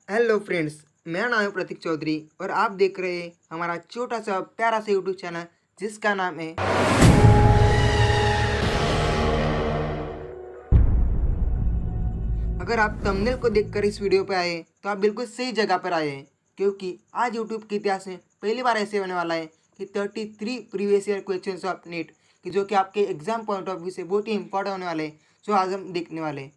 Hello friends, मेरा नाम है प्रतीक चौधरी और आप देख रहे हैं हमारा छोटा सा प्यारा सा यूट्यूब चैनल जिसका नाम है। अगर आप थंबनेल को देखकर इस वीडियो पे आए तो आप बिल्कुल सही जगह पर आए हैं, क्योंकि आज यूट्यूब के इतिहास में पहली बार ऐसे होने वाला है कि 33 previous year question of NEET कि जो कि आपके एग्जाम पॉइंट ऑफ व्यू से बहुत ही इंपॉर्टेंट होने वाले हैं, जो आज हम देखने वाले हैं।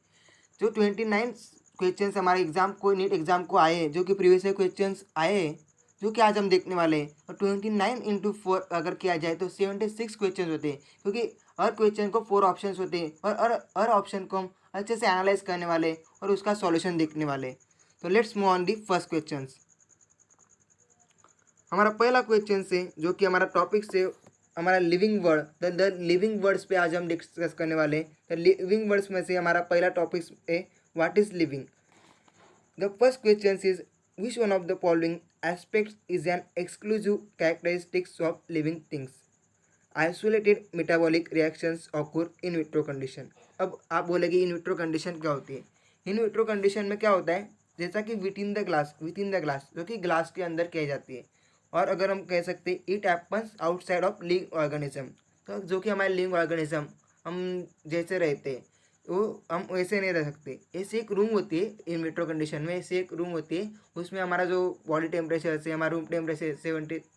जो 29 क्वेश्चन हमारे एग्जाम को नीट एग्जाम को आए हैं, जो कि प्रीवियस ईयर क्वेश्चन आए हैं, जो कि आज हम देखने वाले हैं। और 29 इंटू 4 अगर किया जाए तो 76 क्वेश्चन होते हैं, क्योंकि हर क्वेश्चन को 4 ऑप्शन होते हैं और हर ऑप्शन को हम अच्छे से एनालाइज करने वाले हैं और उसका सॉल्यूशन देखने वाले हैं। तो let's move on the first question. हमारा पहला क्वेश्चन से जो कि हमारा टॉपिक से हमारा living word the living words पे आज हम डिस्कस करने वाले हैं। द लिविंग वर्ड्स में से हमारा पहला टॉपिक है what is living. The first question is which one of the following aspects is an exclusive characteristics of living things. Isolated metabolic reactions occur in vitro condition. अब आप बोलेंगे in vitro condition क्या होती है। In vitro condition में क्या होता है, जैसा कि विद इन द ग्लास जो कि ग्लास के अंदर किया जाती है। और अगर हम कह सकते हैं it happens outside of living organism, तो जो कि हमारे लिविंग ऑर्गेनिज्म हम जैसे रहते हैं वो हम वैसे नहीं रह सकते। ऐसी एक रूम होती है इन विट्रो कंडीशन में, ऐसी एक रूम होती है उसमें हमारा जो बॉडी टेम्परेचर से हमारा रूम टेम्परेचर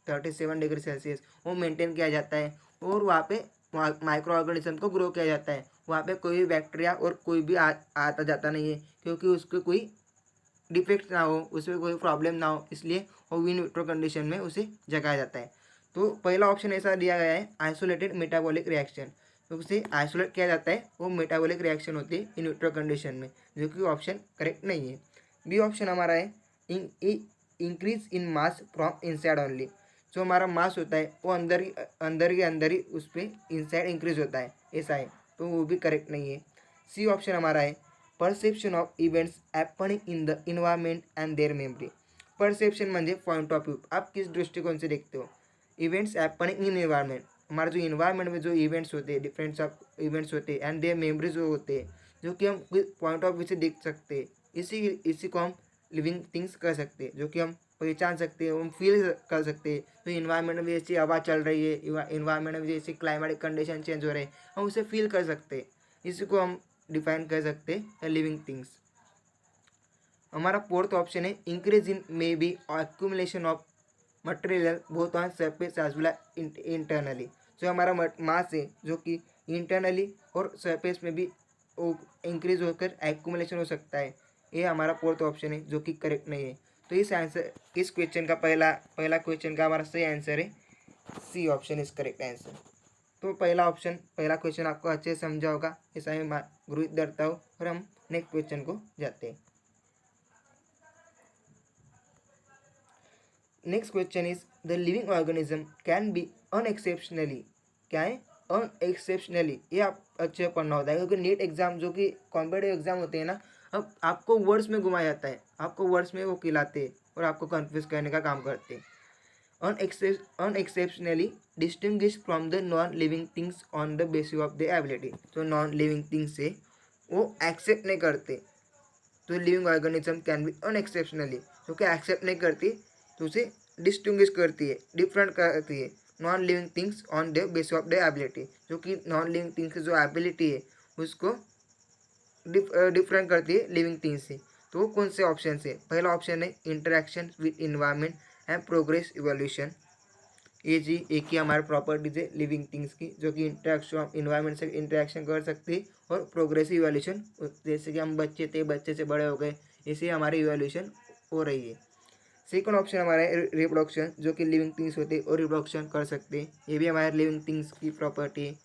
37 डिग्री सेल्सियस वो मेंटेन किया जाता है। और वहाँ पे माइक्रो ऑर्गेनिज्म को ग्रो किया जाता है। वहाँ पे कोई भी बैक्टीरिया और कोई भी आता जाता नहीं है, क्योंकि उसको कोई डिफेक्ट ना हो, उसमें कोई प्रॉब्लम ना हो, इसलिए वो इन विट्रो कंडीशन में उसे जगाया जाता है। तो पहला ऑप्शन ऐसा दिया गया है आइसोलेटेड मेटाबॉलिक रिएक्शन, तो उसे आइसोलेट किया जाता है, वो मेटाबॉलिक रिएक्शन होती है इन विट्रो कंडीशन में, जो कि ऑप्शन करेक्ट नहीं है। बी ऑप्शन हमारा है increase in mass from inside only. जो हमारा मास होता है वो अंदर ही उस पर इनसाइड इंक्रीज होता है, ऐसा है, तो वो भी करेक्ट नहीं है। सी ऑप्शन हमारा है perception of events happening in the environment and their memory. Perception म्हणजे पॉइंट ऑफ व्यू, आप किस दृष्टिकोण से देखते हो। इवेंट्स हैपनिंग इन इन्वायरमेंट, हमारे जो इन्वायरमेंट में जो इवेंट्स होते हैं, डिफरेंट ऑफ इवेंट्स होते हैं एंड देयर मेमरीज जो होते हैं, जो कि हम पॉइंट ऑफ व्यू से देख सकते हैं, इसी को हम लिविंग थिंग्स कर सकते हैं, जो कि हम पहचान सकते हैं, हम फील कर सकते हैं। तो इन्वायरमेंट में जैसी हवा चल रही है, इन्वायरमेंट में जैसी क्लाइमेटिक कंडीशन चेंज हो रहे हैं, हम उसे फील कर सकते हैं। इसी को हम डिफाइन कर सकते हैं लिविंग थिंग्स। हमारा फोर्थ ऑप्शन है increase in may be accumulation of material both on surface as well internally. जो हमारा मास है जो कि इंटरनली और सरफेस में भी इंक्रीज होकर एक्यूमुलेशन हो सकता है, ये हमारा फोर्थ ऑप्शन है, जो कि करेक्ट नहीं है। तो इस क्वेश्चन का पहला क्वेश्चन का हमारा सही आंसर है C option is correct answer. तो पहला क्वेश्चन आपको अच्छे से समझा होगा, ऐसा मैं गृहित धरता हूँ और हम नेक्स्ट क्वेश्चन को जाते हैं। Next question is the living organism can be unexceptionally. क्या है अनएक्सेप्शनली, ये आप अच्छे पढ़ना होता है, क्योंकि नीट एग्जाम जो कि कॉम्पिटेटिव एग्जाम होते हैं ना, अब आपको वर्ड्स में घुमाया जाता है, आपको वर्ड्स में वो खिलाते हैं और आपको कंफ्यूज करने का काम करते हैं। unexceptionally distinguished from the non-living things on the basis of their ability। तो नॉन लिविंग थिंग्स से वो एक्सेप्ट नहीं करते, तो living organism can be unexceptionally, क्योंकि एक्सेप्ट नहीं करती तो उसे डिस्टिंग्विश करती है, डिफरेंट करती है non living things on the basis of the ability. जो कि नॉन लिविंग थिंग्स की जो एबिलिटी है उसको डिफरेंट करती है लिविंग थिंग्स से। तो कौन से ऑप्शन से, पहला ऑप्शन है interaction with environment and progress evolution. ये जी एक ही हमारे प्रॉपर्टीज है लिविंग थिंग्स की, जो कि इंटरेक्शन इन्वायरमेंट से इंटरेक्शन कर सकती है और प्रोग्रेसिव इवोल्यूशन, जैसे कि हम बच्चे थे, बच्चे से बड़े हो गए, इसे हमारी इवोल्यूशन हो रही है। सेकंड ऑप्शन हमारा है रिप्रोडक्शन, जो कि लिविंग थिंग्स होते हैं और रिप्रोडक्शन कर सकते हैं, ये भी हमारे लिविंग थिंग्स की प्रॉपर्टी है।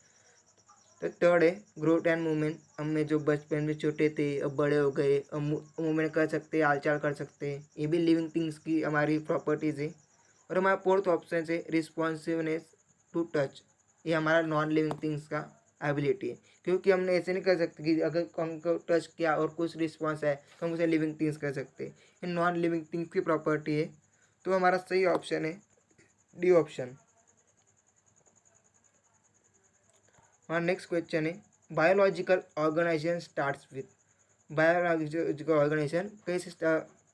तो थर्ड है ग्रोथ एंड मूवमेंट, हमें जो बचपन में छोटे थे अब बड़े हो गए, अब मूवमेंट कर सकते हैं, हालचाल कर सकते हैं, ये भी लिविंग थिंग्स की हमारी प्रॉपर्टीज़ है। और हमारा फोर्थ ऑप्शन है रिस्पॉन्सिवनेस टू टच, ये हमारा नॉन लिविंग थिंग्स का एबिलिटी है, क्योंकि हमने ऐसे नहीं कर सकते कि अगर हमको टच किया और कुछ रिस्पॉन्स है तो हम उसे लिविंग थिंग्स कर सकते हैं, ये नॉन लिविंग थिंग्स की प्रॉपर्टी है। तो हमारा सही ऑप्शन है डी ऑप्शन। हमारा नेक्स्ट क्वेश्चन है biological organization starts with. Biological organization कैसे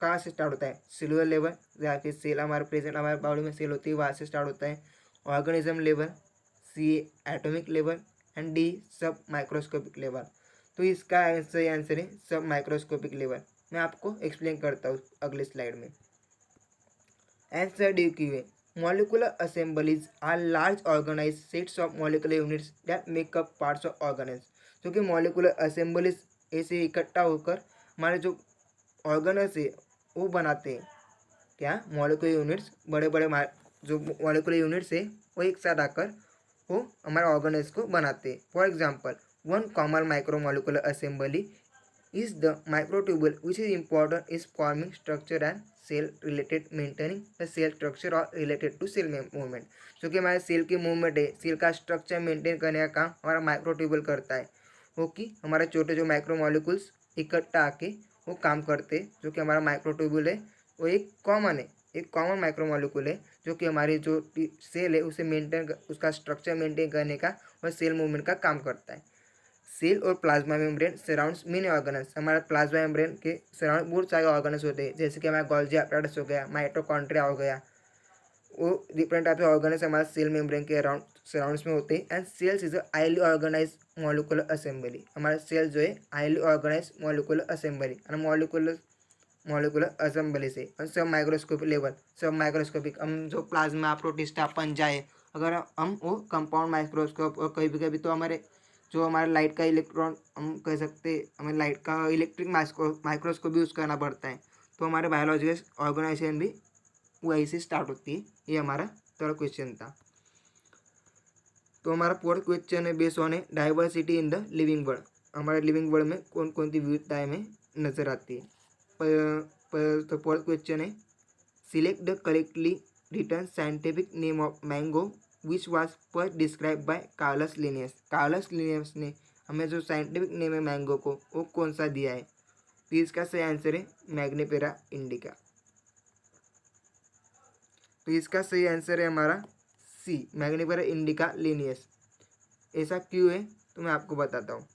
कहाँ से स्टार्ट होता है, सेलुलर लेवल, या फिर सेल हमारे प्रेजेंट हमारे बॉडी में सेल होती है वहाँ से स्टार्ट होता है, organism level, C atomic level, and D sub microscopic level. तो इसका सही आंसर है सब माइक्रोस्कोपिक लेवल। मैं आपको एक्सप्लेन करता हूँ अगले स्लाइड में। आंसर डी क्यू है, molecular assemblies are large organized sets of molecular units that make up parts of organisms। जो कि molecular assemblies ऐसे इकट्ठा होकर हमारे जो ऑर्गेनल्स है वो बनाते हैं क्या, molecular यूनिट्स, बड़े बड़े जो molecular यूनिट्स है वो एक साथ आकर वो हमारे ऑर्गेनल्स को बनाते हैं। For example, one common macromolecular assembly is the microtubule, which is important is forming structure and cell related maintaining the cell structure or related to cell movement। जो कि हमारे सेल की मूवमेंट है, सेल का structure maintain करने का काम हमारा माइक्रोट्यूबुल करता है। वो कि हमारे छोटे जो माइक्रोमोलिकुल्स इकट्ठा आके वो काम करते हैं। जो कि हमारा माइक्रोट्यूबुल है वो एक कॉमन माइक्रोमोलिकुल है जो कि हमारी जो सेल है उसे मेंटेन, उसका स्ट्रक्चर मेंटेन करने का और सेल मूवमेंट का काम करता है। सेल और plasma membrane surrounds many organs, हमारे प्लाज्मा मेम्ब्रेन के सराउंड बहुत सारे ऑर्गन्स होते हैं, जैसे कि हमारा गोल्जी apparatus हो गया, माइटोकॉन्ड्रिया हो गया, वो डिफरेंट टाइप के ऑर्गन्स हमारे सेल मेम्ब्रेन के अराउंड सराउंड्स में होते हैं। And cells is highly organize molecular assembly, हमारे सेल जो है हाईली ऑर्गेनाइज मॉलिक्यूलर असेंबली और मॉलिक्यूलर असेंबली से सब माइक्रोस्कोपिक लेवल, सब माइक्रोस्कोपिक। हम जो प्लाज्मा प्रोटिस्टा पंजा है, अगर हम वो कंपाउंड माइक्रोस्कोप और कभी कभी तो हमारे जो हमारे लाइट का इलेक्ट्रॉन हम कह सकते हैं, हमें लाइट का इलेक्ट्रिक माइक्रोस्कोप यूज़ करना पड़ता है, तो हमारे बायोलॉजिकल ऑर्गेनाइजेशन भी वहीं से स्टार्ट होती है। ये हमारा थर्ड क्वेश्चन था। तो हमारा फोर्थ क्वेश्चन है बेस्ड ऑन है diversity in the living world, हमारे लिविंग वर्ल्ड में कौन कौन सी विविधताएं में नजर आती है। तो फोर्थ क्वेश्चन है select the correctly return scientific name of mango which was first describe by Carolus Linnaeus. Carolus Linnaeus ने हमें जो साइंटिफिक नेम है मैंगो को वो कौन सा दिया है। तो इसका सही आंसर है मैग्निफेरा इंडिका। तो इसका सही आंसर है हमारा सी, मैग्निफेरा इंडिका लिनियस। ऐसा क्यों है तो मैं आपको बताता हूँ।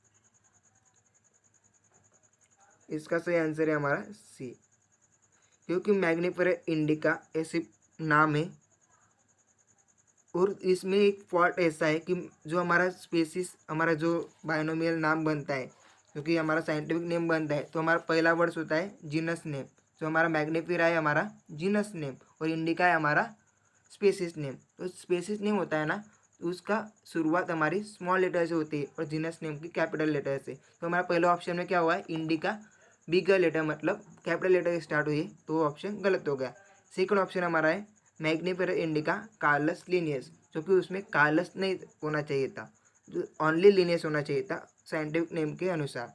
इसका सही आंसर है हमारा सी, क्योंकि मैग्निफेरा इंडिका ऐसे नाम है और इसमें एक फॉल्ट ऐसा है कि जो हमारा स्पेसिस, हमारा जो बाइनोमियल नाम बनता है, क्योंकि हमारा साइंटिफिक नेम बनता है, तो हमारा पहला वर्ड्स होता है जीनस नेम। जो हमारा मैग्निफेरा है हमारा जीनस नेम और इंडिका है हमारा स्पेसिस नेम। तो स्पेसिस नेम होता है ना, उसका शुरुआत हमारी स्मॉल लेटर से होती है और जीनस नेम की कैपिटल लेटर से। तो हमारा पहला ऑप्शन में क्या हुआ है, इंडिका बिगर लेटर मतलब कैपिटल लेटर स्टार्ट हुई है, तो वो ऑप्शन गलत हो गया। सेकंड ऑप्शन हमारा है मैग्निफेरा इंडिका कार्लस लिनियस, जो कि उसमें कार्लस नहीं होना चाहिए था, जो ओनली लिनियस होना चाहिए था साइंटिफिक नेम के अनुसार।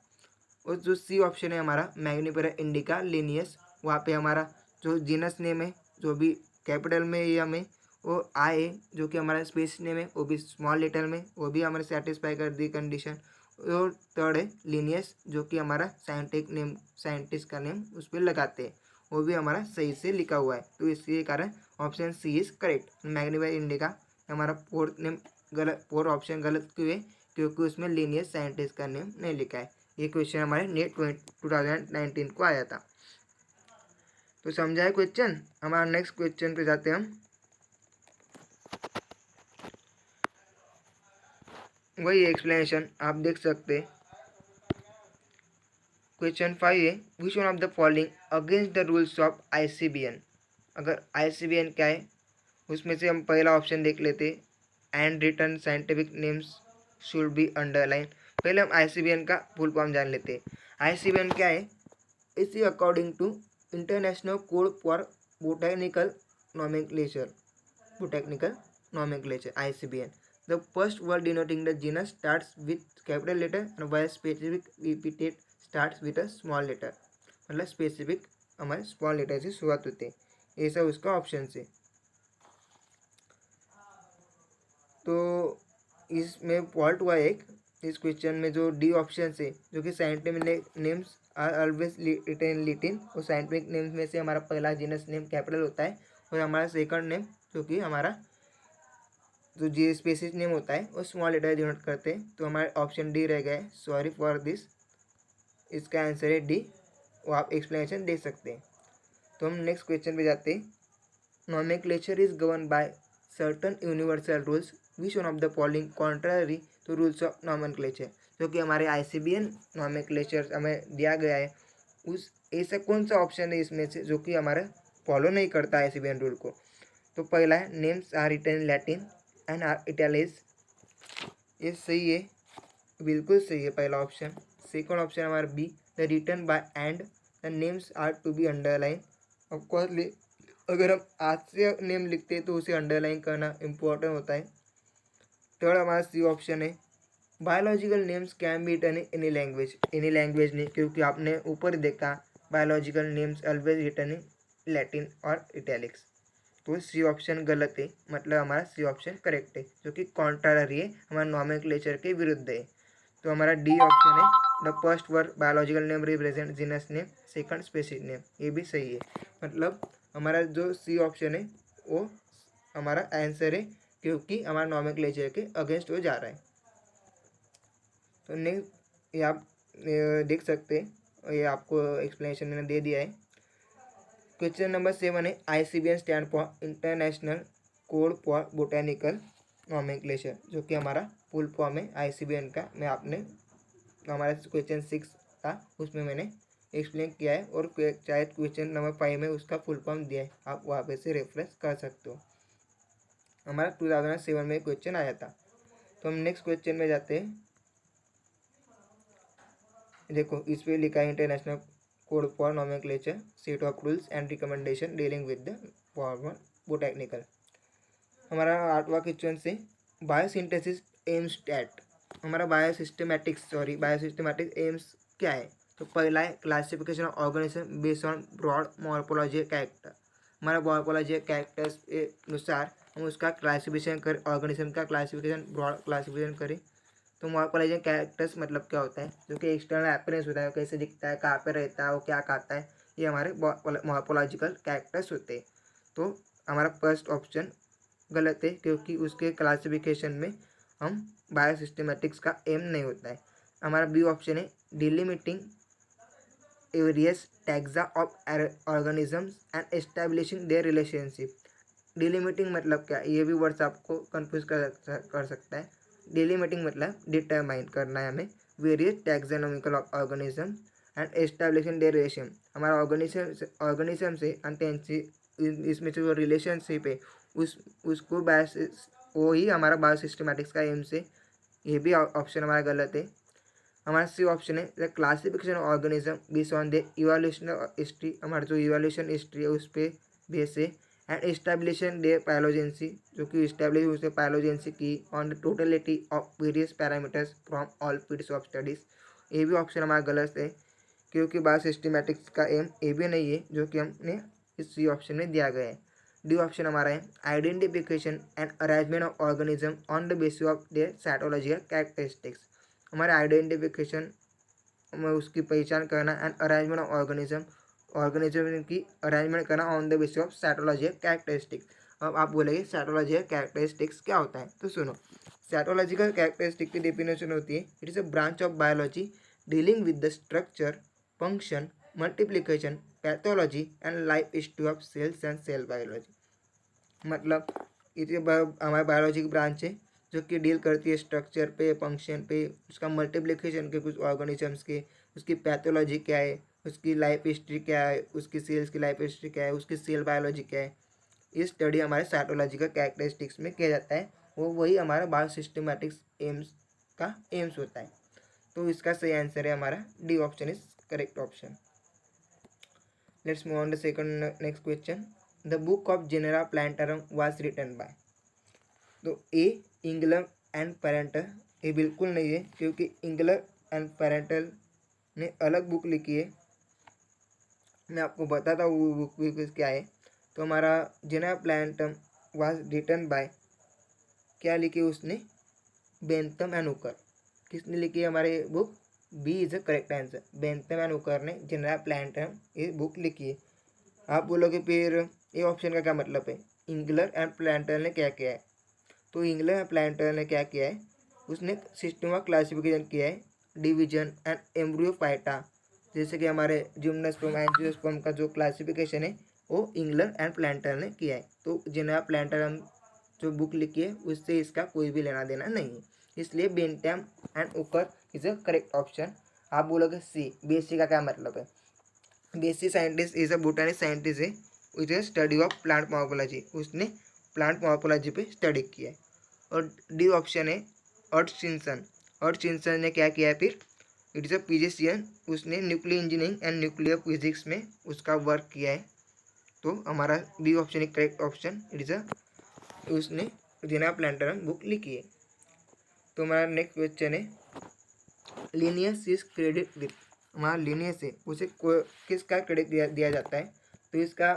और जो सी ऑप्शन है हमारा मैग्निफेरा इंडिका लिनियस, वहाँ पे हमारा जो जीनस नेम है जो भी कैपिटल में या में वो आए, जो कि हमारा स्पेस नेम है वो भी स्मॉल लेटर में, वो भी हमारे सेटिस्फाई कर दी कंडीशन। और थर्ड है लिनियस, जो कि हमारा साइंटिफिक नेम, साइंटिस्ट का नेम उस पर लगाते हैं, वो भी हमारा सही से लिखा हुआ है। तो इसके कारण option C is correct. Mangifera indica हमारा फोर्थ नेम गलत, फोर्थ ऑप्शन गलत क्यों है, क्योंकि उसमें लिनियस साइंटिस्ट का नेम नहीं लिखा है। ये क्वेश्चन हमारे नेट 2019 को आया था। तो समझा है क्वेश्चन। हमारा नेक्स्ट क्वेश्चन पे जाते हैं हम। वही एक्सप्लेनेशन आप देख सकते हैं। क्वेश्चन 5 है विच one of the following against the rules of ICBN। अगर ICBN क्या है उसमें से हम पहला ऑप्शन देख लेते, and return scientific names should be underline. पहले हम ICBN का फुल फॉर्म जान लेते। ICBN क्या है, इसी according to international code for botanical nomenclature, ICBN। The first word denoting the genus starts with capital letter and while specific epithet starts with a small letter। मतलब specific हमारे small letter से शुरुआत होते हैं, ऐसा उसका ऑप्शन से। तो इसमें फॉल्ट हुआ एक इस क्वेश्चन में, जो डी ऑप्शन से, जो कि scientific names are always written Latin, और साइंटिफिक नेम्स में से हमारा पहला जीनस नेम कैपिटल होता है और हमारा सेकंड नेम जो कि हमारा जो जी स्पेसिस नेम होता है वो स्मॉल लेटर डिनोट करते हैं। तो हमारे ऑप्शन डी रह गए, सॉरी फॉर दिस। इसका आंसर है डी, वो आप एक्सप्लेनेशन दे सकते हैं। तो हम नेक्स्ट क्वेश्चन पे जाते हैं। Nomenclature is govern by certain universal rules, which one of the following contrary to rules of nomenclature. जो कि हमारे ICBN नॉमेनक्लेचर हमें दिया गया है, उस ऐसा कौन सा ऑप्शन है इसमें से जो कि हमारा फॉलो नहीं करता ICBN रूल को। तो पहला है names are written in Latin and are italics, ये सही है, बिल्कुल सही है पहला ऑप्शन। सेकंड ऑप्शन हमारा B, the written by and the names are to be underline. Of course अगर हम आज से नेम लिखते हैं तो उसे अंडरलाइन करना इम्पोर्टेंट होता है। थर्ड हमारा सी ऑप्शन है, biological names can be written in any language. Any language नहीं, क्योंकि आपने ऊपर देखा biological names always written in Latin और इटैलिक्स। तो सी ऑप्शन गलत है, मतलब हमारा सी ऑप्शन करेक्ट है, जो कि कॉन्ट्रारी है, हमारा नॉमेनक्लेचर के विरुद्ध है। तो हमारा डी ऑप्शन है, the first word biological name represent genus name, second species name, ये भी सही है। मतलब हमारा जो सी ऑप्शन है वो हमारा आंसर है, क्योंकि हमारा नॉमेनक्लेचर के अगेंस्ट हो जा रहा है। तो नेक्स्ट ये आप देख सकते हैं, ये आपको एक्सप्लेनेशन मैंने दे दिया है। क्वेश्चन नंबर 7 है, ICBN stand for international code for botanical nomenclature, जो कि हमारा फुल फॉर्म है ICBN का। मैं आपने हमारा क्वेश्चन 6 था उसमें मैंने एक्सप्लेन किया है, और शायद क्वेश्चन नंबर 5 में उसका फुल फॉर्म दिया है, आप वहाँ पे से रेफरेंस कर सकते हो। हमारा 2007 में क्वेश्चन आया था। तो हम नेक्स्ट क्वेश्चन में जाते हैं। देखो इस पर लिखा है international code for nomenclature, set of rules and recommendation dealing with the former botanical. हमारा 8वां क्वेश्चन से बायोसिंथेसिस एम्स एट। हमारा बायोसिस्टेमैटिक्स एम्स क्या है। तो पहला है classification of organism based on broad morphology character. हमारा मॉर्फोलॉजी कैरेक्टर्स के अनुसार हम उसका क्लासिफिकेशन करें, ऑर्गेनिज्म का क्लासिफिकेशन ब्रॉड क्लासिफिकेशन करें। तो मॉर्फोलॉजी कैरेक्टर्स मतलब क्या होता है, जो कि एक्सटर्नल अपीयरेंस होता है, कैसे दिखता है, कहाँ पे रहता है, वो क्या खाता है, ये हमारे मॉर्फोलॉजिकल कैरेक्टर्स होते हैं। तो हमारा फर्स्ट ऑप्शन गलत है, क्योंकि उसके क्लासिफिकेशन में हम बायोसिस्टेमैटिक्स का एम नहीं होता है। हमारा बी ऑप्शन है delimiting various taxa of organisms and establishing their relationship. Delimiting मतलब क्या, ये भी वर्ड्स आपको कंफ्यूज कर सकता है। डिलिमिटिंग मतलब डिटरमाइन करना है हमें various taxonomical of organism and establishing there relation. हमारा ऑर्गेनिज्म से इसमें जो रिलेशनशिप है उसको वो ही हमारा बायोसिस्टेमैटिक्स का एम से, ये भी ऑप्शन हमारा गलत है। हमारा सी ऑप्शन है the classification of organism based on the evolutional history. हमारा जो इवोल्यूशन हिस्ट्री है उस पर बेस है। एंड इस्टेब्लिशन दे पाइलोजेंसी, जो कि इस्टेब्लिश उसने पाइलोजेंसी की on the totality of various parameters from all fields of studies. ये भी ऑप्शन हमारा गलत है, क्योंकि बायोसिस्टेमैटिक्स का एम ए भी नहीं है, जो कि हमने इस सी ऑप्शन में दिया गया है। डी ऑप्शन हमारा है identification and arrangement of organism on the basis of their cytological characteristics. हमारा आइडेंटिफिकेशन में उसकी पहचान करना एंड अरेंजमेंट ऑफ ऑर्गेनिज्म की अरेंजमेंट करना on the basis of cytological characteristics. अब आप बोलेंगे साइटोलॉजिकल कैरेक्टरिस्टिक्स क्या होता है, तो सुनो। साइटोलॉजिकल कैरेक्टरिस्टिक की डेफिनेशन होती है, it is a branch of biology dealing with the structure, function, multiplication, pathology and life history of cells and cell biology. मतलब ये हमारे बायोलॉजी की ब्रांच है जो कि डील करती है स्ट्रक्चर पे, फंक्शन पे, उसका मल्टीप्लिकेशन के कुछ ऑर्गेनिजम्स के, उसकी पैथोलॉजी क्या है, उसकी लाइफ हिस्ट्री क्या है, उसकी सेल्स की लाइफ हिस्ट्री क्या है, उसकी सेल बायोलॉजी क्या है। ये स्टडी हमारे साइटोलॉजिकल कैरेक्टरिस्टिक्स में किया जाता है, वही हमारा बायोसिस्टेमैटिक्स एम्स का एम्स होता है। तो इसका सही आंसर है हमारा D option is correct option. Let's move on the second next question. The book of Genera Plantarum was written by. तो ए इंग्लर एंड पेरेंटल, ये बिल्कुल नहीं है, क्योंकि इंग्लर एंड पेरेंटल ने अलग बुक लिखी है। मैं आपको बताता हूँ वो बुक क्या है। तो हमारा जेनेरा प्लांटम वाज रिटन बाय, क्या लिखी उसने, बेंथम एंड हुकर। किसने लिखी है हमारे book, B is the correct answer. Bentham and Hooker ने जेनेरा प्लांटम ये बुक लिखी है। आप बोलोगे फिर ये ऑप्शन का क्या मतलब है, इंग्लर एंड प्लांटल ने क्या किया है। तो इंग्लर एंड प्लांटल ने क्या किया है, उसने सिस्टम ऑफ क्लासिफिकेशन किया है, डिवीजन एंड एम्ब्रियोफाइटा जैसे कि हमारे जिम्नोस्पर्म एंजियोस्पर्म का जो क्लासिफिकेशन है वो इंगलर एंड प्लांटर ने किया है। तो जेनेवा प्लांटर हम जो बुक लिखी है उससे इसका कोई भी लेना देना नहीं है, इसलिए Bentham and Hooker is a correct option. आप बोलोगे सी, बीएससी का क्या मतलब है? BSC scientist is a botanic scientist है which is study of plant morphology, उसने प्लांट मॉर्फोलॉजी पे स्टडी किया है। और डी ऑप्शन है अर्थ सिंसन। अर्थ सिंसन ने क्या किया है फिर? इट इज़ अ फिजिशियन, उसने nuclear engineering and nuclear physics में उसका वर्क किया है। तो हमारा बी ऑप्शन एक करेक्ट ऑप्शन। इट इज़ अ उसने जेना प्लांटरम बुक लिखी है। तो हमारा नेक्स्ट क्वेश्चन है लीनियस इज क्रेडिट विथ। हमारा लीनियस है उसे किसका क्रेडिट दिया जाता है? तो इसका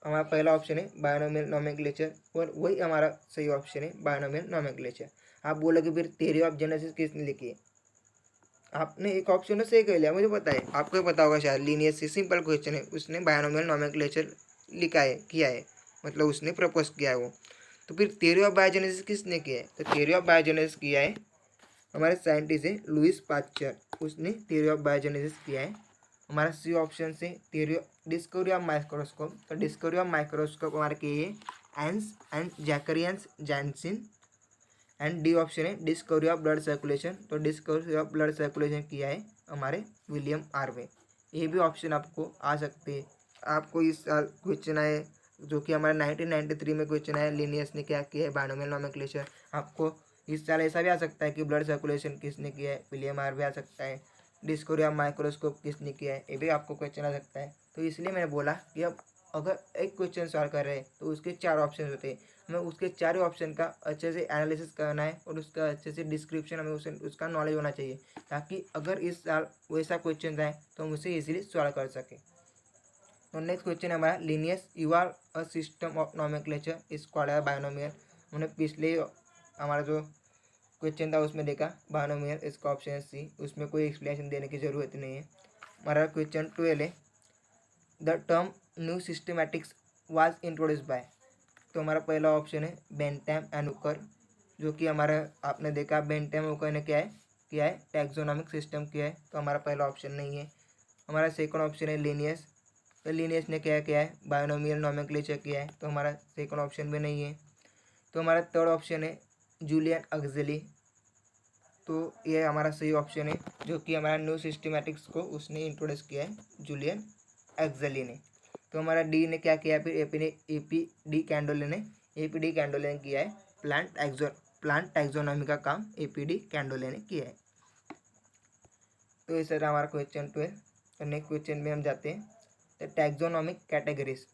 हमारा पहला ऑप्शन है बायनोमियल नोमेनक्लेचर, और वही हमारा सही ऑप्शन है बायनोमियल नोमेनक्लेचर। आप बोलोगे फिर थ्योरी ऑफ जेनेसिस किसने लिखी है? आपने एक ऑप्शन तो सही कह लिया, मुझे पता है, आपको पता होगा शायद। लीनियस से सिंपल क्वेश्चन है, उसने बायनोमियल नोमेनक्लेचर लिखा है, किया है, मतलब उसने प्रपोज किया है वो। तो फिर थ्योरी ऑफ बायोजेनेसिस किसने किया है? तो थ्योरी ऑफ बायोजेनेसिस किया है हमारे साइंटिस्ट है लुइस पास्चर, उसने थ्योरी ऑफ बायोजेनेसिस किया है। हमारा सी ऑप्शन से थ्योरी डिस्कवरी ऑफ माइक्रोस्कोप। तो डिस्कवरी ऑफ माइक्रोस्कोप हमारे किए एंस and जैकरियंस Jansen. And D option है डिस्कवरी ऑफ ब्लड सर्कुलेशन। तो डिस्कवरी ऑफ ब्लड सर्कुलेशन किया है हमारे विलियम आर्वे। ये भी ऑप्शन आपको आ सकते हैं। आपको इस साल क्वेश्चन आए जो कि हमारे 1993 में क्वेश्चन आया लिनियस ने क्या किया है बायनोमियल नोमेनक्लेचर। आपको इस साल ऐसा भी आ सकता है कि ब्लड सर्कुलेशन किसने किया है, विलियम आर्वे आ सकता है। डिस्कवरी ऑफ माइक्रोस्कोप किसने किया है, ये भी आपको क्वेश्चन आ सकता है। तो इसलिए मैंने बोला कि अब अगर एक क्वेश्चन सॉल्व कर रहे हैं तो उसके 4 ऑप्शन होते हैं, हमें उसके चारों ऑप्शन का अच्छे से एनालिसिस करना है और उसका अच्छे से डिस्क्रिप्शन हमें उसका नॉलेज होना चाहिए, ताकि अगर इस साल वैसा क्वेश्चन आए तो हम उसे इजीली सॉल्व कर सकें। तो नेक्स्ट क्वेश्चन हमारा Linnaeus you are a system of nomenclature is called a binomial. हमने पिछले हमारा जो क्वेश्चन था उसमें देखा बायनोमियल, इसका ऑप्शन है सी, उसमें कोई एक्सप्लेनेशन देने की ज़रूरत नहीं है। हमारा क्वेश्चन 12 है the term new systematics was introduce by. तो हमारा पहला ऑप्शन है बेंथम एंड उकर, जो कि हमारा आपने देखा बेंथम उकर ने किया है टैक्सोनॉमिक सिस्टम किया है, तो हमारा पहला ऑप्शन नहीं है। हमारा सेकंड ऑप्शन है लीनियस। तो लीनियस ने क्या किया है बायनोमियल नोमेनक्लेचर किया है, तो हमारा सेकंड ऑप्शन भी नहीं है। तो हमारा थर्ड ऑप्शन है जूलियन अक्जेली। तो ये हमारा सही ऑप्शन है, जो कि हमारा न्यू सिस्टमैटिक्स को उसने इंट्रोड्यूस किया है जूलियन एक्जेली ने। तो हमारा डी ने क्या किया फिर एपी डी कैंडोले ने किया है प्लांट टैक्सोनॉमी का काम एपी डी कैंडोले ने किया है। तो ये सर हमारा क्वेश्चन 12। नेक्स्ट क्वेश्चन में हम जाते हैं तो टैक्सोनॉमिक कैटेगरीज।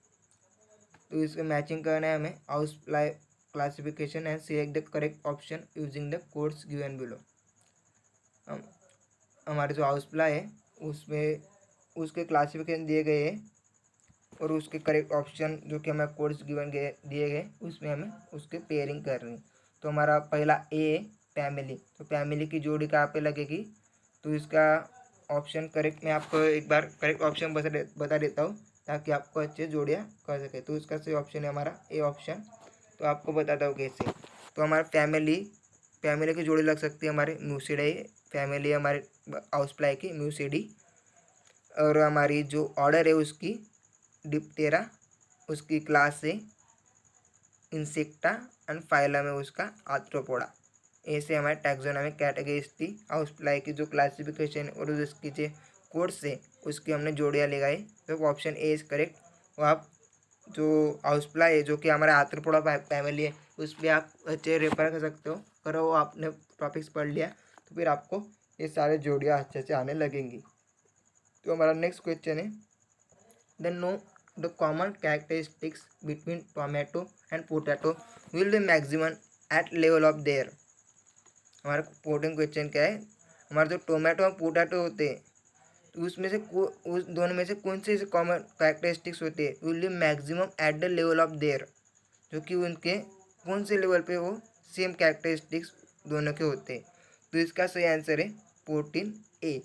तो इसमें मैचिंग करना है हमें house fly classification and select the correct option using the codes given below. हमारे जो हाउस फ्लाई है उसमें उसके क्लासिफिकेशन दिए गए हैं और उसके करेक्ट ऑप्शन जो कि हमें कोड्स गिवन गए दिए गए उसमें हमें उसके पेयरिंग करनी। तो हमारा पहला ए फैमिली, तो फैमिली की जोड़ी कहाँ पे लगेगी? तो इसका ऑप्शन करेक्ट मैं आपको एक बार करेक्ट ऑप्शन बता देता हूँ ताकि आपको अच्छे जोड़ियाँ कर सके। तो इसका सही ऑप्शन है हमारा ए ऑप्शन। तो आपको बताता हूँ कैसे। तो हमारा फैमिली की जोड़ी लग सकती है हमारे म्यूसिडाई, फैमिली हमारे हाउस फ्लाई की म्यूसिडी, और हमारी जो ऑर्डर है उसकी डिप्टेरा, उसकी क्लास है इंसेक्टा एंड फाइलम है उसका आर्थ्रोपोडा। ऐसे हमारे टैक्सोनॉमिक कैटेगरीज थी हाउस फ्लाई की जो क्लासिफिकेशन और उसकी जो कोर्स है उसकी हमने जोड़ियाँ लगाई। तो ऑप्शन ए इज़ करेक्ट। और आप जो हाउस फ्लाई है जो कि हमारे आर्थ्रोपोडा फैमिली है उस पर आप अच्छे रेफर कर सकते हो, करो वो आपने टॉपिक्स पढ़ लिया तो फिर आपको ये सारे जोड़ियाँ अच्छे से आने लगेंगी। तो हमारा नेक्स्ट क्वेश्चन है then know the common characteristics between tomato and potato will be maximum at level of their. हमारा इम्पोर्टेंट क्वेश्चन क्या है, हमारे जो टोमेटो और पोटैटो होते हैं तो उसमें से उस दोनों में से कौन से कॉमन कैरेक्टरिस्टिक्स होते हैं will be maximum at the level of there, जो कि उनके कौन से लेवल पे वो सेम कैरेक्टरिस्टिक्स दोनों के होते हैं। तो इसका सही आंसर है प्रोटीन ए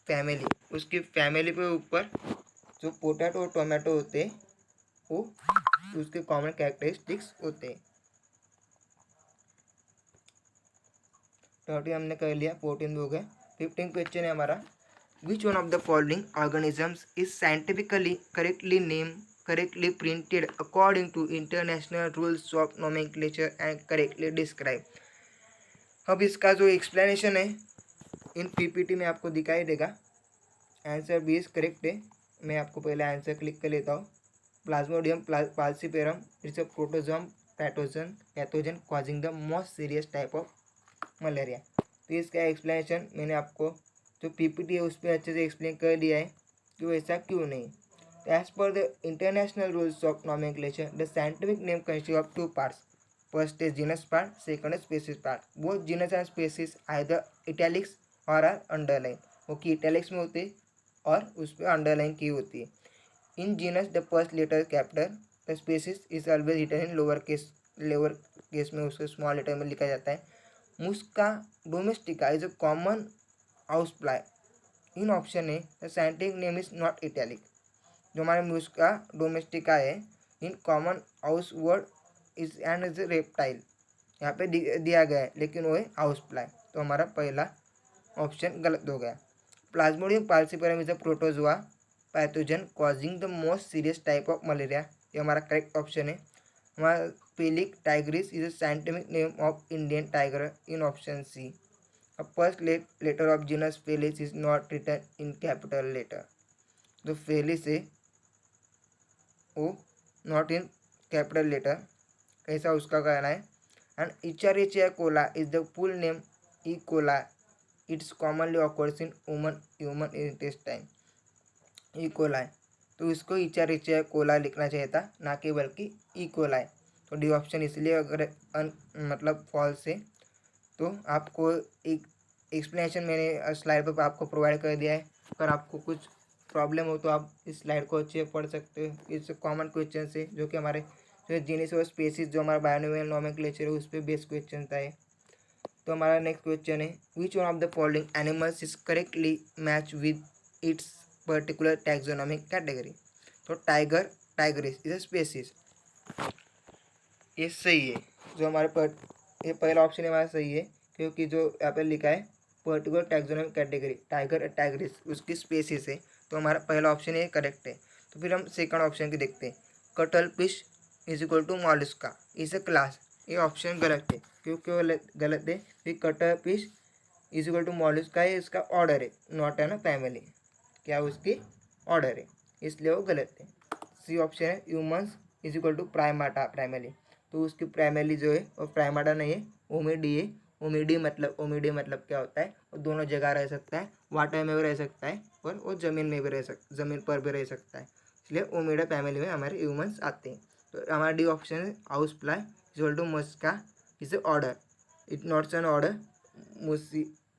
फैमिली। उसकी फैमिली पे ऊपर जो पोटैटो और टोमेटो होते हैं वो उसके कॉमन कैरेक्टरिस्टिक्स होते हैं। 30 हमने कर लिया, 14 हो गए। 15 क्वेश्चन है हमारा विच one of the following organisms is scientifically correctly printed according to international rules of nomenclature and correctly described। अब इसका जो एक्सप्लेनेशन है इन पीपीटी में आपको दिखाई देगा। आंसर बी इज करेक्ट है। मैं आपको पहले आंसर क्लिक कर लेता हूँ। Plasmodium falciparum it's a protozoa pathogen causing the most serious type of malaria. तो इसका एक्सप्लेनेशन मैंने आपको जो पीपीटी है उस पर अच्छे से एक्सप्लेन कर दिया है कि वो ऐसा क्यों नहीं। As per the international rules of nomenclature the scientific name consist of two parts. First is genus part, second is species part. Both genus and species either italics और आर अंडरलाइन, वो कि इटैलिक्स में होती है और उस पर underline की होती है। In genus the first letter capital, the species is always written in lower case में उसको स्मॉल लेटर में लिखा जाता है। Musca domestica is a common house fly. In option A the scientific name is not italic. जो हमारे Musca domestica है in common house word is and is reptile, यहाँ पे दिया गया है लेकिन वो है हाउस फ्लाई। तो हमारा पहला ऑप्शन गलत हो गया। Plasmodium falciparum is a protozoa pathogen causing the most serious type of malaria, ये हमारा करेक्ट ऑप्शन है। हमारा Felis tigris is a scientific name of Indian tiger in option C. A first letter of genus Felis is not written in capital letter। जो Felis है वो not in capital letter, ऐसा उसका कहना है। And Escherichia coli is the full name E coli. It's commonly occurs in human intestine. E coli, तो इसको इचेरिचिया Cola लिखना चाहिए था, ना कि बल्कि ई कोला। तो डी ऑप्शन इसलिए अगर मतलब फॉल्स है। तो आपको एक एक्सप्लेनेशन मैंने स्लाइड पर आपको प्रोवाइड कर दिया है। अगर आपको कुछ प्रॉब्लम हो तो आप इस स्लाइड को अच्छे पढ़ सकते हो। इस कॉमन क्वेश्चन से जो कि हमारे जो जीनस और स्पीसीज जो हमारा बायोनोमियल नोमेनक्लेचर है उस पर बेस्ड क्वेश्चन था। तो हमारा नेक्स्ट क्वेश्चन है विच one of the following animals is correctly match with its particular taxonomic category. तो टाइग्रिस इज अ स्पीसीज, ये सही है। जो हमारे ये पहला ऑप्शन हमारा सही है क्योंकि जो यहाँ पे लिखा है particular taxonomic category tiger Tigris उसकी स्पीसीज है। तो हमारा पहला ऑप्शन ये करेक्ट है। तो फिर हम सेकंड ऑप्शन की देखते हैं। Cuttle fish is equal to Mollusca is a class, ये ऑप्शन गलत है। क्योंकि गलत है कि cuttle fish is equal to Mollusca है, इसका ऑर्डर है, नॉट है ना फैमिली, क्या उसकी ऑर्डर है, इसलिए वो गलत है। सी ऑप्शन है humans is equal to Primata primary, तो उसकी प्राइमरी जो है वो प्राइमाटा नहीं है, ओमिडी है। ओमिडी मतलब क्या होता है, वो दोनों जगह रह सकता है, वाटर में भी रह सकता है और वो ज़मीन में भी ज़मीन पर भी रह सकता है, इसलिए ओमिडा फैमिली में हमारे ह्यूमंस आते हैं। तो हमारा डी ऑप्शन है house fly equal to Musca is order, it nots an order.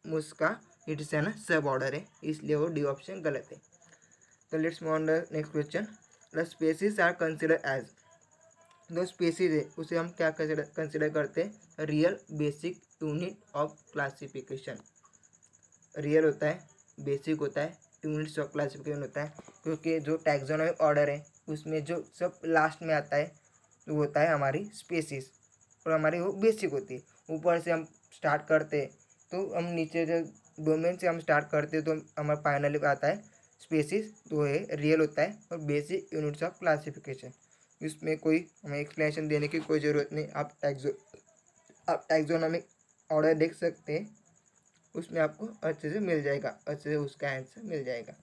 Musca it's an sub order है, इसलिए वो डी ऑप्शन गलत है। तो let's move on the next question. The species are consider as, जो species है उसे हम क्या कंसिडर करते हैं, real basic unit of classification. Real होता है, बेसिक होता है, यूनिट्स ऑफ क्लासिफिकेशन होता है, क्योंकि जो टैक्सोनॉमिक ऑर्डर है उसमें जो सब लास्ट में आता है वो होता है हमारी स्पेसीज, और हमारी वो बेसिक होती है। ऊपर से हम स्टार्ट करते हैं तो हम नीचे जो डोमेन से हम स्टार्ट करते हैं तो हमारा फाइनली आता है स्पेसीज, तो है रियल होता है और बेसिक यूनिट्स ऑफ क्लासिफिकेशन। इसमें कोई हमें एक्सप्लेनेशन देने की कोई ज़रूरत नहीं। आप टैक्सोनॉमिक ऑर्डर देख सकते हैं, उसमें आपको अच्छे से मिल जाएगा, अच्छे से उसका आंसर मिल जाएगा।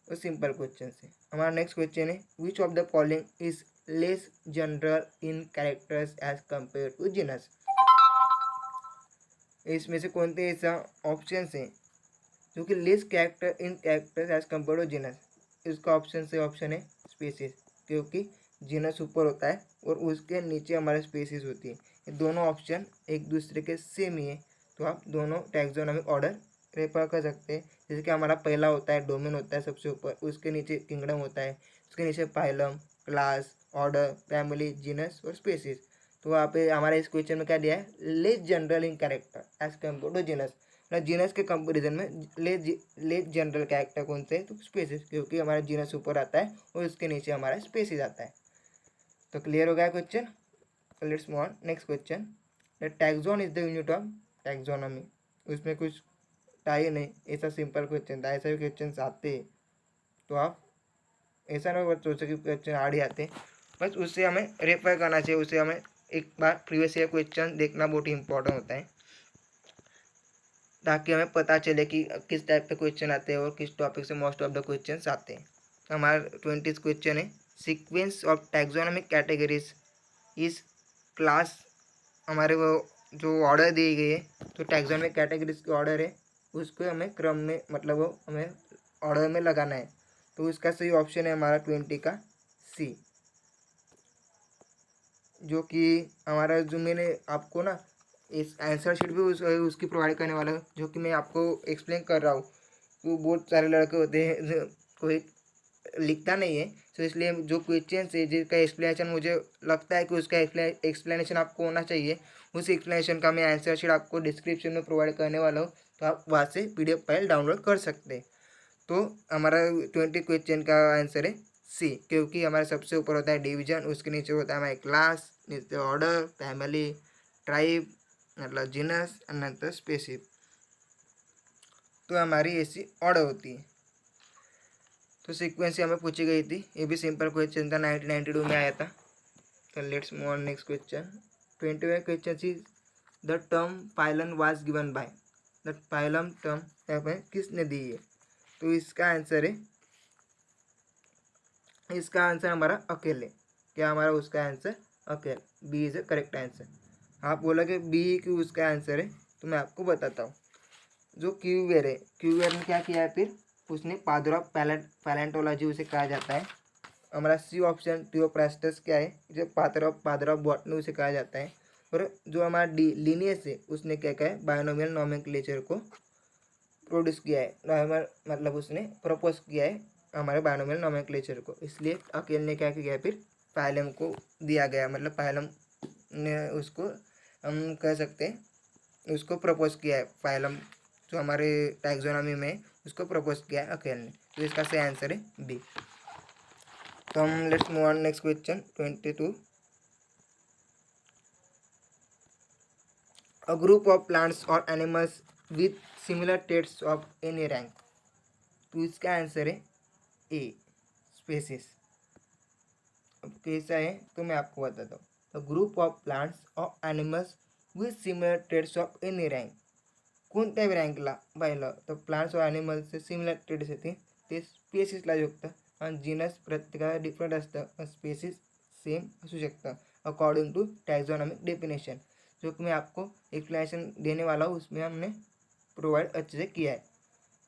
वो सिंपल क्वेश्चन है। हमारा नेक्स्ट क्वेश्चन है which of the following is less general in characters as compare to genus. इसमें से कौन से ऐसा ऑप्शन है जो कि less character in characters as compare to genus. इसका ऑप्शन से ऑप्शन है स्पीसीज, क्योंकि जीनस ऊपर होता है और उसके नीचे हमारे स्पीसीज होती है। ये दोनों ऑप्शन एक दूसरे के सेम ही है, तो आप दोनों टैक्सोनॉमिक ऑर्डर रेफर कर सकते हैं। जैसे कि हमारा पहला होता है डोमेन होता है सबसे ऊपर, उसके नीचे किंगडम होता है, उसके नीचे phylum, class, order, family, genus और स्पीसीज। तो वहाँ पे हमारे इस क्वेश्चन में क्या दिया है, less general in character as compare to genus. Genus के कंपेरिजन में लेस जनरल कैरेक्टर कौन से है, तो स्पीसीज, क्योंकि हमारा जीनस ऊपर आता है और उसके नीचे हमारा स्पीसीज आता है। तो क्लियर हो गया question. Let's move on next question. The taxon is the unit of taxonomy. उसमें कुछ था ही नहीं, ऐसा सिंपल क्वेश्चन था। ऐसा भी क्वेश्चन आते तो आप ऐसा ना बस सोचो कि क्वेश्चन हार्ड ही आते, बस उससे हमें रेफर करना चाहिए, उससे हमें एक बार प्रीवियस ईयर क्वेश्चन देखना बहुत ही इंपॉर्टेंट होता है, ताकि हमें पता चले कि किस टाइप के क्वेश्चन आते हैं और किस टॉपिक से मोस्ट ऑफ द क्वेश्चन आते हैं। तो हमारा 20 क्वेश्चन है, सीक्वेंस ऑफ टैक्सोनॉमिक कैटेगरीज इस क्लास। हमारे वो जो ऑर्डर दिए गए है, तो टैक्सोनॉमिक कैटेगरीज के ऑर्डर है, उसको हमें क्रम में मतलब वो हमें ऑर्डर में लगाना है। तो इसका सही ऑप्शन है हमारा 20 का सी, जो कि हमारा जो मैंने आपको ना इस आंसर शीट भी उसकी प्रोवाइड करने वाला है, जो कि मैं आपको एक्सप्लेन कर रहा हूँ। तो बहुत सारे लड़के होते हैं कोई लिखता नहीं है, तो इसलिए जो क्वेश्चन है जिसका एक्सप्लेनेशन मुझे लगता है कि उसका एक्सप्लेनेशन आपको होना चाहिए, उस एक्सप्लेनेशन का मैं आंसर शीट आपको डिस्क्रिप्शन में प्रोवाइड करने वाला हूँ, तो आप वहाँ से PDF फाइल डाउनलोड कर सकते हैं। तो हमारा 20 क्वेश्चन का आंसर है सी, क्योंकि हमारे सबसे ऊपर होता है डिवीजन, उसके नीचे होता है हमारे क्लास, नीचे ऑर्डर, फैमिली, ट्राइब मतलब जीनस, नंतर स्पेसिस। तो हमारी ऐसी ऑर्डर होती है। तो सीक्वेंस हमें पूछी गई थी, ये भी सिंपल क्वेश्चन था, 1992 में आया था। तो let's move on next question. 21 question is the term phylum was given by, the phylum term यहाँ पे किसने दी है? तो इसका आंसर है, इसका आंसर हमारा अकेले, क्या हमारा उसका आंसर अकेले, B is a correct answer. आप बोलोगे बी क्यों उसका आंसर है, तो मैं आपको बताता हूँ। जो क्यूवेर है, क्यूवेर ने क्या किया है, फिर उसने फादर ऑफ पैलेंटोलॉजी उसे कहा जाता है। हमारा सी ऑप्शन थियोप्रास्टस क्या है, जो फादर ऑफ बॉटनी उसे कहा जाता है। और जो हमारा डी लिनियस है, उसने क्या कहा है, बायोनोमियल नोमेनक्लेचर को प्रोड्यूस किया है, मतलब उसने प्रपोज किया है हमारे बायोनोमियल नोमेनक्लेचर को। इसलिए अकेले ने क्या किया है, फिर फाइलम को दिया गया, मतलब फाइलम ने उसको हम कह सकते हैं उसको प्रपोज किया है, फाइलम जो हमारे टैक्सोनॉमी में उसको प्रपोज किया है अकेले ने। तो इसका सही आंसर है बी। तो हम let's move on next question 22। A group of plants और animals with similar traits of any rank. तो इसका आंसर है ए, स्पेसिस। अब कैसा है तो मैं आपको बताता हूँ। द ग्रुप ऑफ प्लांट्स और animals with similar traits of any rank, कोणत्याही रँकला पाहिलं तर प्लांट्स और ॲनिमल्सचे सिमिलर ट्रेड्स येते ते स्पेसिसला जोगतं, आणि जीनस प्रत्येकाला डिफरंट असतं, स्पेसिस सेम असू शकतं अकॉर्डिंग टू टैक्सोनॉमिक डेफिनेशन, जो कि मैं आपको एक्सप्लेनेशन देने वाला हूँ, उसमें हमने प्रोवाइड अच्छे से किया है।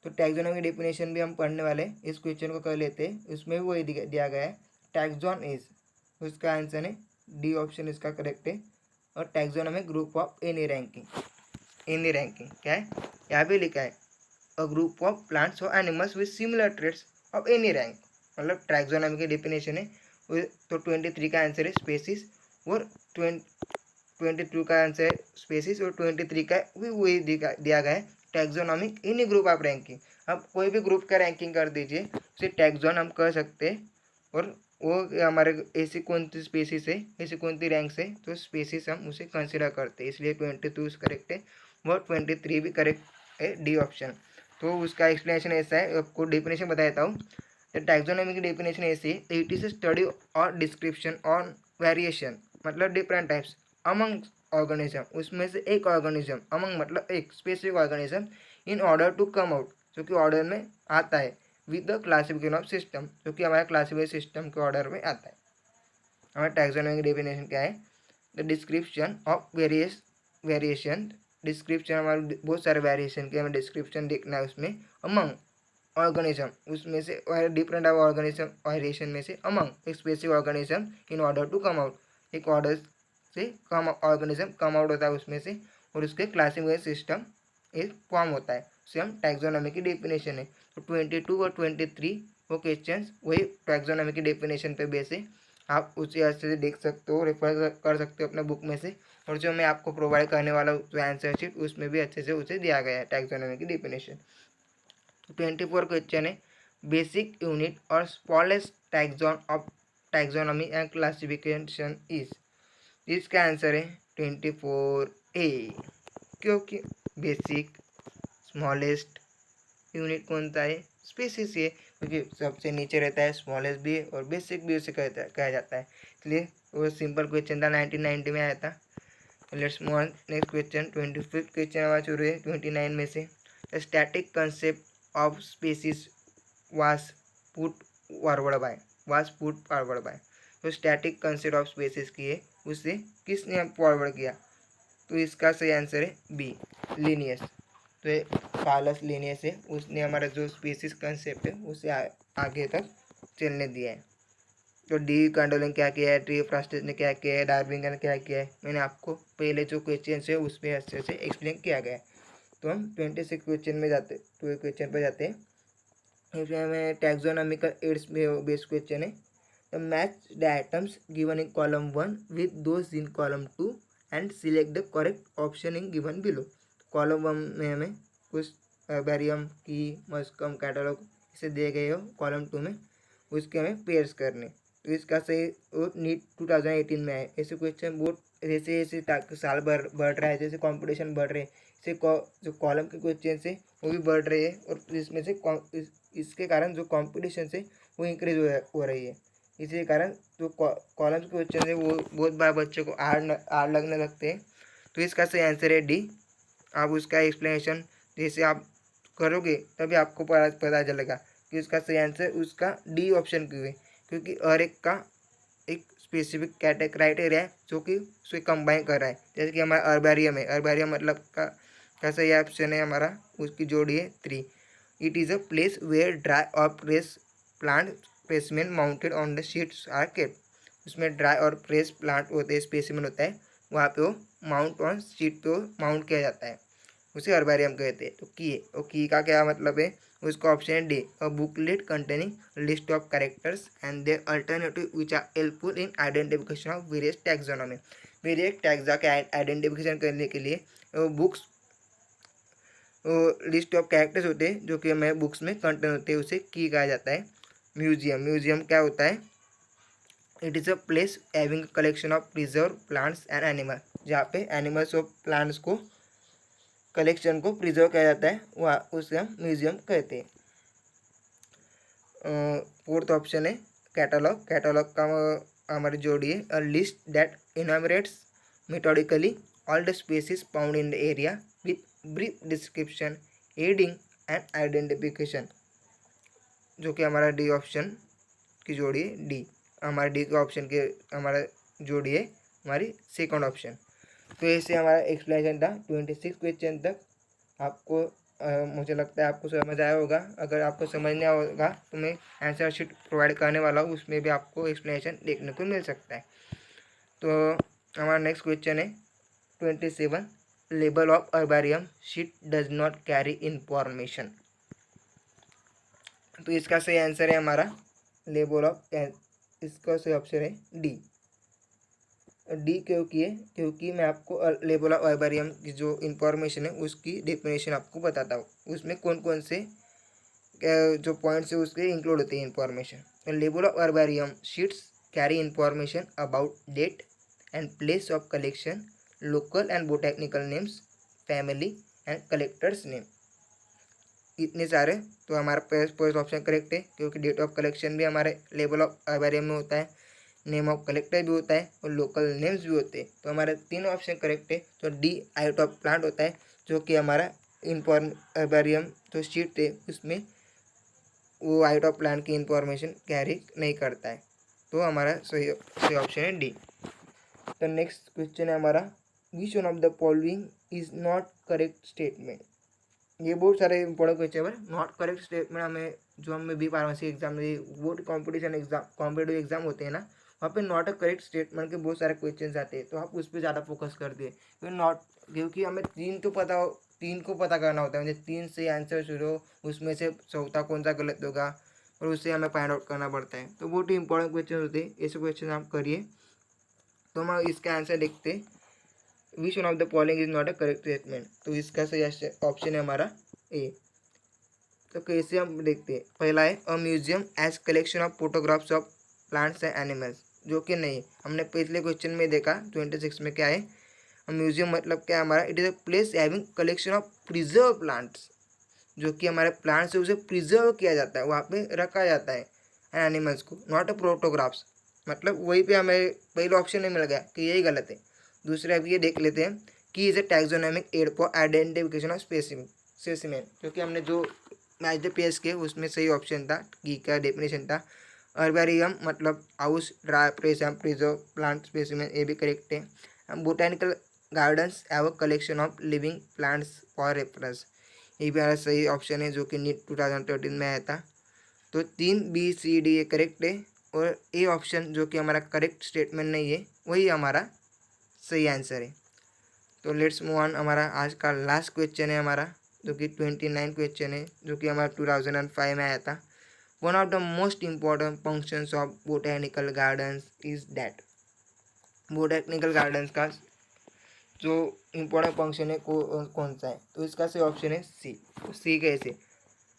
तो टैक्सोनॉमिक डेफिनेशन भी हम पढ़ने वाले हैं, इस क्वेश्चन को कर लेते हैं। उसमें भी वही दिया गया है, टैक्सॉन इज, उसका आंसर है डी ऑप्शन इसका करेक्ट है। और taxonomic group of any ranking, any ranking क्या है, यहाँ भी लिखा है अ ग्रुप ऑफ प्लांट्स और animals with similar traits of any rank, मतलब टैक्सोनॉमी की डेफिनेशन है। तो 23 का आंसर है स्पेसिस, और 22 का आंसर है स्पेसिस, और 23 का भी वही दिया गया है taxonomic any group of ranking. आप कोई भी ग्रुप का रैंकिंग कर दीजिए, उसे टैक्सॉन हम कर सकते हैं, और वो हमारे ऐसी कौन सी स्पेसिस है, ऐसी कौन सी रैंक्स है, तो स्पेसिस हम उसे कंसिडर करते हैं। इसलिए 22 करेक्ट है, और 23 भी करेक्ट है, डी ऑप्शन। तो उसका एक्सप्लेनेशन ऐसा है, आपको डेफिनेशन बता देता हूँ। टैक्सोनॉमी की डेफिनेशन ऐसी है, इट इज़ स्टडी और डिस्क्रिप्शन ऑन वेरिएशन, मतलब डिफरेंट टाइप्स अमंग ऑर्गेनिज्म, उसमें से एक ऑर्गेनिज्म, अमंग मतलब एक specific organism, in order to come out, जो कि ऑर्डर में आता है, with the classification of system, जो कि हमारे क्लासिफिकेशन सिस्टम के ऑर्डर में आता है। हमारा टैक्सोनॉमी की डेफिनेशन क्या है, the description of variation, description हमारे बहुत सारे वेरिएशन के हमें डिस्क्रिप्शन देखना है, उसमें अमंग ऑर्गेनिज्म, उसमें से डिफरेंट ऑर्गेनिज्म वेरिएशन में से अमंग एक specific organism in order to come out, एक ऑर्डर से कम ऑर्गेनिज्म कम आउट होता है उसमें से, और उसके क्लासिफिकेशन सिस्टम एक फॉर्म होता है, उसे हम टैक्सोनॉमी की डेफिनेशन है। तो 22 और 23 वो क्वेश्चन वही टैक्सोनॉमी की डेफिनेशन पे बेस है, आप उसे अच्छे से देख सकते हो, रेफर कर सकते हो अपने बुक में से, और जो मैं आपको प्रोवाइड करने वाला हूँ आंसर शीट, उसमें भी अच्छे से उसे दिया गया है टैक्सोनॉमी की डेफिनेशन। 24 क्वेश्चन है, बेसिक यूनिट और smallest taxon of taxonomy and classification is, इसका आंसर है 24 ए, क्योंकि बेसिक, स्मॉलेस्ट यूनिट कौन सा है, स्पीसीज है, क्योंकि सबसे नीचे रहता है स्मॉलेस्ट भी और बेसिक भी उसे कहा जाता है, इसलिए वो सिंपल क्वेश्चन था 1990 में आया था। Let's move on next question. 25th question हमारा शुरू है 29 में से। The static concept of species was put forward bye. तो स्टैटिक कंसेप्ट ऑफ स्पीसीज की है, उसे किसने फॉरवर्ड किया, तो इसका सही आंसर है बी, लिनियस। तो कार्लस लिनियस है, उसने हमारा जो स्पीसीज कंसेप्ट है उसे आगे तक चलने दिया है। तो डी कांडोल ने क्या किया है, टी फ्रास्टेस ने क्या किया है, डार्विन ने क्या किया है, मैंने आपको पहले जो क्वेश्चन है उसमें अच्छे से एक्सप्लेन किया गया है। तो हम 26 क्वेश्चन में जाते, तो क्वेश्चन पर जाते हैं। इसमें हमें टैक्सोनॉमिकल एड्स बेस्ड क्वेश्चन है। The match the items given in column 1 with those in column 2 and select the correct option in given below. Column 1 में हमें कुछ बैरियम की मस्कम कैटलॉग इसे दिए गए हो, कॉलम 2 में उसके हमें पेयर्स करने। तो इसका सही वो नीट 2018 में आए। ऐसे क्वेश्चन बहुत जैसे जैसे साल बढ़ रहा है, जैसे कंपटीशन बढ़ रहे हैं, इससे जो कॉलम के क्वेश्चन है वो भी बढ़ रहे हैं और इसमें से इसके कारण जो कंपटीशन है वो इंक्रीज हो रही है। इसी कारण जो कॉलम के क्वेश्चन है वो बहुत बार बच्चों को हार्ड लगने लगते हैं। तो इसका सही आंसर है डी। आप उसका एक्सप्लेनेशन जैसे आप करोगे तभी आपको पता चलेगा कि उसका सही आंसर उसका डी ऑप्शन क्यों है, क्योंकि हर एक का एक स्पेसिफिक क्राइटेरिया है जो कि उसे कंबाइन कर रहा है। जैसे कि हमारा अर्बेरियम है, अर्बेरियम मतलब का सही ऑप्शन है हमारा, उसकी जोड़ी है 3। It is a place where dry और press plant specimen mounted on the sheets are kept. उसमें ड्राई और प्रेस प्लांट होते हैं, स्पेसिमेन होता है, वहाँ पे वो माउंट ऑन शीट पे माउंट किया जाता है, उसे अर्बेरियम कहते हैं। तो की है, और की का क्या मतलब है, उसका ऑप्शन है D, a booklet containing list of characters and their alternative which are helpful in identification of various taxonomy. Various taxa के आइडेंटिफिकेशन करने के लिए बुक्स लिस्ट ऑफ कैरेक्टर्स होते हैं जो कि हमें बुक्स में कंटेन होते हैं, उसे की कहा जाता है। म्यूजियम क्या होता है, it is a place having collection of preserve plants and animal, जहाँ पे एनिमल्स और प्लांट्स को कलेक्शन को प्रिजर्व किया जाता है, वहाँ उसे हम म्यूजियम कहते हैं। फोर्थ ऑप्शन है कैटलॉग। कैटलॉग का हमारी जोड़ी है, a list that enumerates methodically all the species found in the area with brief description aiding and identification, जो कि हमारा डी ऑप्शन की जोड़ी है डी। हमारा डी के ऑप्शन के हमारा जोड़ी है हमारी सेकंड ऑप्शन। तो ऐसे हमारा एक्सप्लेनेशन था 26 क्वेश्चन तक। आपको मुझे लगता है आपको समझ आया होगा। अगर आपको समझ नहीं होगा तो मैं आंसर शीट प्रोवाइड करने वाला हूँ, उसमें भी आपको एक्सप्लेनेशन देखने को मिल सकता है। तो हमारा नेक्स्ट क्वेश्चन है 27, label of herbarium sheet does not carry information. तो इसका सही आंसर है हमारा लेबल ऑफ, इसका सही ऑप्शन है डी। डी क्योंकि मैं आपको लेबल ऑफ अर्बेरियम की जो इंफॉर्मेशन है उसकी डेफिनेशन आपको बताता हूँ, उसमें कौन कौन से जो पॉइंट्स है उसके इंक्लूड होते हैं information. Label of herbarium sheets carry information about date and place of collection, local and botanical names, family and collectors name. इतने सारे, तो हमारा फर्स्ट ऑप्शन करेक्ट है, क्योंकि डेट ऑफ कलेक्शन भी हमारे लेबल ऑफ अर्बेरियम में होता है, नेम ऑफ कलेक्टर भी होता है और लोकल नेम्स भी होते हैं। तो हमारे तीनों ऑप्शन करेक्ट है। तो डी हाइट ऑफ प्लांट होता है, जो कि हमारा अर्बेरियम जो शीट है उसमें वो हाइट ऑफ प्लांट की इंफॉर्मेशन कैरी नहीं करता है। तो हमारा सही ऑप्शन है डी। तो नेक्स्ट क्वेश्चन है हमारा, विच one of the following is not correct statement. ये बहुत सारे इंपॉर्टेंट क्वेश्चन है। नॉट करेक्ट स्टेटमेंट हमें जो हमें बी फार्मेसी एग्जाम में बहुत कॉम्पिटिटिव एग्जाम होते हैं ना, वहाँ पे नॉट अ करेक्ट स्टेटमेंट के बहुत सारे क्वेश्चन आते हैं, तो आप उस पर ज़्यादा फोकस करते हैं। क्योंकि हमें तीन को पता करना होता है, मतलब 3 से आंसर शुरू हो, उसमें से चौथा कौन सा गलत होगा और उससे हमें फाइंड आउट करना पड़ता है। तो बहुत ही इंपॉर्टेंट क्वेश्चन होते हैं, ऐसे क्वेश्चन आप करिए। तो हम इसका आंसर देखते हैं, विच one of the following is not a correct statement. तो इसका सही ऑप्शन है हमारा ए। तो कैसे हम देखते हैं, पहला है a museum as collection of photographs of plants and animals, जो कि नहीं, हमने पिछले क्वेश्चन में देखा 26 में क्या है। म्यूजियम मतलब क्या है हमारा, it is a place having collection of preserve plants जो कि हमारे प्लांट्स है उसे प्रिजर्व किया जाता है, वहाँ पे रखा जाता है एनिमल्स को, नॉट अ फोटोग्राफ्स। मतलब वहीं पे हमें पहले ऑप्शन नहीं मिल गया कि यही गलत है। दूसरे अब ये देख लेते हैं कि is a taxonomic aid for identification of specimen, क्योंकि हमने जो मैच द पेस के उसमें सही ऑप्शन था, की का डेफिनेशन था। अर्बेरियम मतलब house dry pressed preserve plant specimen, ये भी करेक्ट है। Botanical gardens have a collection of living plants for reference, ये भी हमारा सही ऑप्शन है जो कि नीट 2013 में आया था। तो 3 B C D ये करेक्ट है, और ए ऑप्शन जो कि हमारा करेक्ट स्टेटमेंट नहीं है वही हमारा सही आंसर है। तो लेट्स मूव ऑन, हमारा आज का लास्ट क्वेश्चन है हमारा, जो कि 29 क्वेश्चन है, जो कि हमारा 2005 में आया था। One of the most important functions of botanical gardens is that, botanical gardens का जो इम्पोर्टेंट फंक्शन है कौन सा है? तो इसका सही ऑप्शन है सी। तो सी कैसे?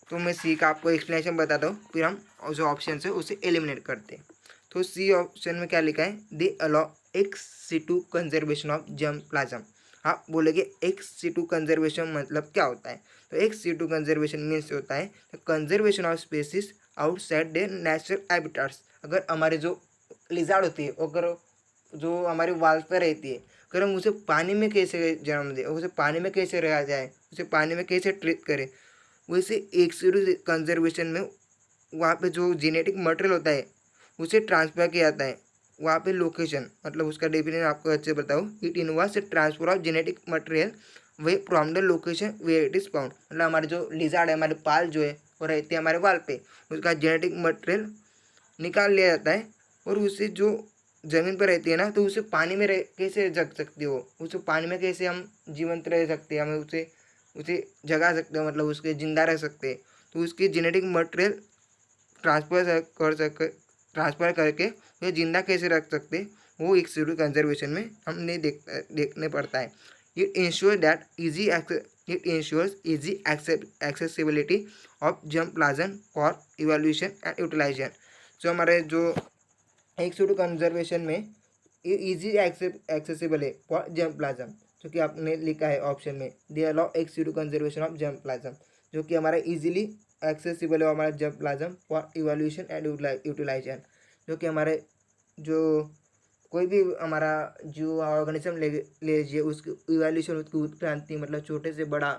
तो मैं सी का आपको एक्सप्लेनेशन बताता हूँ, फिर हम जो ऑप्शन है उसे एलिमिनेट करते हैं। तो सी ऑप्शन में क्या लिखा है? दे allow ex situ conservation of germ plasm. आप बोलेंगे एक्स सिटू कंजर्वेशन मतलब क्या होता है? तो एक्स सिटू कंजर्वेशन मीन्स होता है conservation of species outside there natural habitats. अगर हमारे जो लिजार्ड होती है, अगर जो हमारे वाल पर रहती है, अगर हम उसे पानी में कैसे जन्म दें, उसे पानी में कैसे रहा जाए, उसे पानी में कैसे ट्रीट करें, वैसे एक सीरीज कंजर्वेशन में वहाँ पे जो जेनेटिक मटेरियल होता है उसे ट्रांसफ़र किया जाता है। वहाँ पे लोकेशन मतलब उसका डेफिनेशन आपको अच्छे बताऊँ, it involves the transfer of genetic material way from the location where it is found. मतलब हमारे जो लिजार्ड है, हमारे पाल जो है वो रहते हैं हमारे वाल पे, उसका जेनेटिक मटेरियल निकाल लिया जाता है, और उसे जो ज़मीन पर रहती है ना, तो उसे पानी में रह कैसे जग सकती हो, उसे पानी में कैसे हम जीवंत रह सकते हैं, हमें उसे उसे जगा सकते हो, मतलब उसके ज़िंदा रह सकते हैं। तो उसकी जेनेटिक मटेरियल ट्रांसफ़र करके वे जिंदा कैसे रख सकते हैं, वो एक सीरू कंजर्वेशन में हमने देखने पड़ता है। It ensure that easy accessibility of germ plasm for evolution and utilization. जो हमारे जो एक सीरू कंजर्वेशन में इजी एक्सेसिबल है फॉर जर्म प्लाज्म, जो कि आपने लिखा है ऑप्शन में, they allow ex to conservation of germ plasm, जो कि हमारा इजीली एक्सेसिबल है हमारा germ plasm for evolution and utilization. जो कि हमारे जो कोई भी हमारा जो ऑर्गेनिज्म ले लीजिए, उसकी इवोल्यूशन, उसकी उत्क्रांति, मतलब छोटे से बड़ा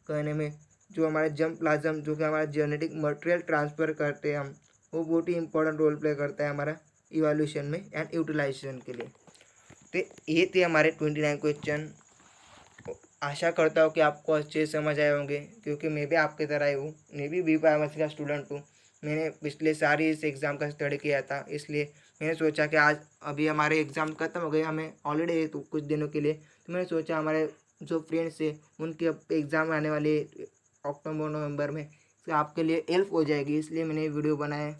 कहने में जो हमारे जर्म प्लाज्म जो कि हमारा जेनेटिक मटेरियल ट्रांसफ़र करते हैं हम, वो बहुत ही इंपॉर्टेंट रोल प्ले करता है हमारा इवोल्यूशन में एंड यूटिलाइजेशन के लिए। तो ये थे हमारे 29 क्वेश्चन। आशा करता हूँ कि आपको अच्छे से समझ आए होंगे, क्योंकि मैं भी आपकी तरह ही हूँ, मैं भी B-Pharmacy का स्टूडेंट हूँ। मैंने पिछले सारी इस एग्ज़ाम का स्टडी किया था, इसलिए मैंने सोचा कि आज अभी हमारे एग्ज़ाम खत्म हो गए, हमें हॉलीडे है तो कुछ दिनों के लिए, तो मैंने सोचा हमारे जो फ्रेंड्स है उनके अब एग्ज़ाम आने वाले अक्टूबर नवंबर में, तो आपके लिए हेल्प हो जाएगी, इसलिए मैंने वीडियो बनाया है।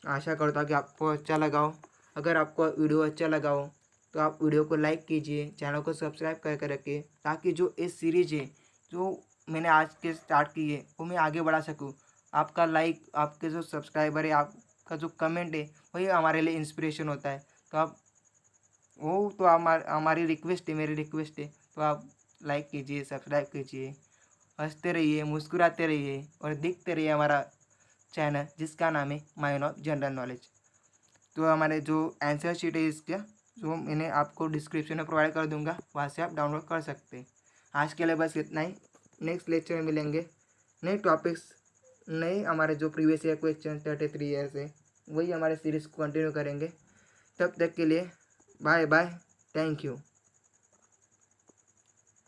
आशा करता हूँ कि आपको अच्छा लगा हो। अगर आपको वीडियो अच्छा लगा हो तो आप वीडियो को लाइक कीजिए, चैनल को सब्सक्राइब करके रखिए, ताकि जो इस सीरीज़ है जो मैंने आज के स्टार्ट की है वो मैं आगे बढ़ा सकूँ। आपका लाइक, आपके जो सब्सक्राइबर है, आपका जो कमेंट है, वही हमारे लिए इंस्पिरेशन होता है। तो आप वो तो हमारी रिक्वेस्ट है, मेरी रिक्वेस्ट है, तो आप लाइक कीजिए, सब्सक्राइब कीजिए, हंसते रहिए, मुस्कुराते रहिए और देखते रहिए हमारा चैनल जिसका नाम है माइन ऑफ जनरल नॉलेज। तो हमारे जो आंसर शीट है इसका, जो मैंने आपको डिस्क्रिप्शन में प्रोवाइड कर दूंगा, वहाँ से आप डाउनलोड कर सकते हैं। आज के लिए बस इतना ही। नेक्स्ट लेक्चर में मिलेंगे नए टॉपिक्स, नए हमारे जो प्रीवियस ईयर क्वेश्चन 33 ईयर से, वही हमारे सीरीज़ को कंटिन्यू करेंगे। तब तक के लिए बाय बाय, थैंक यू।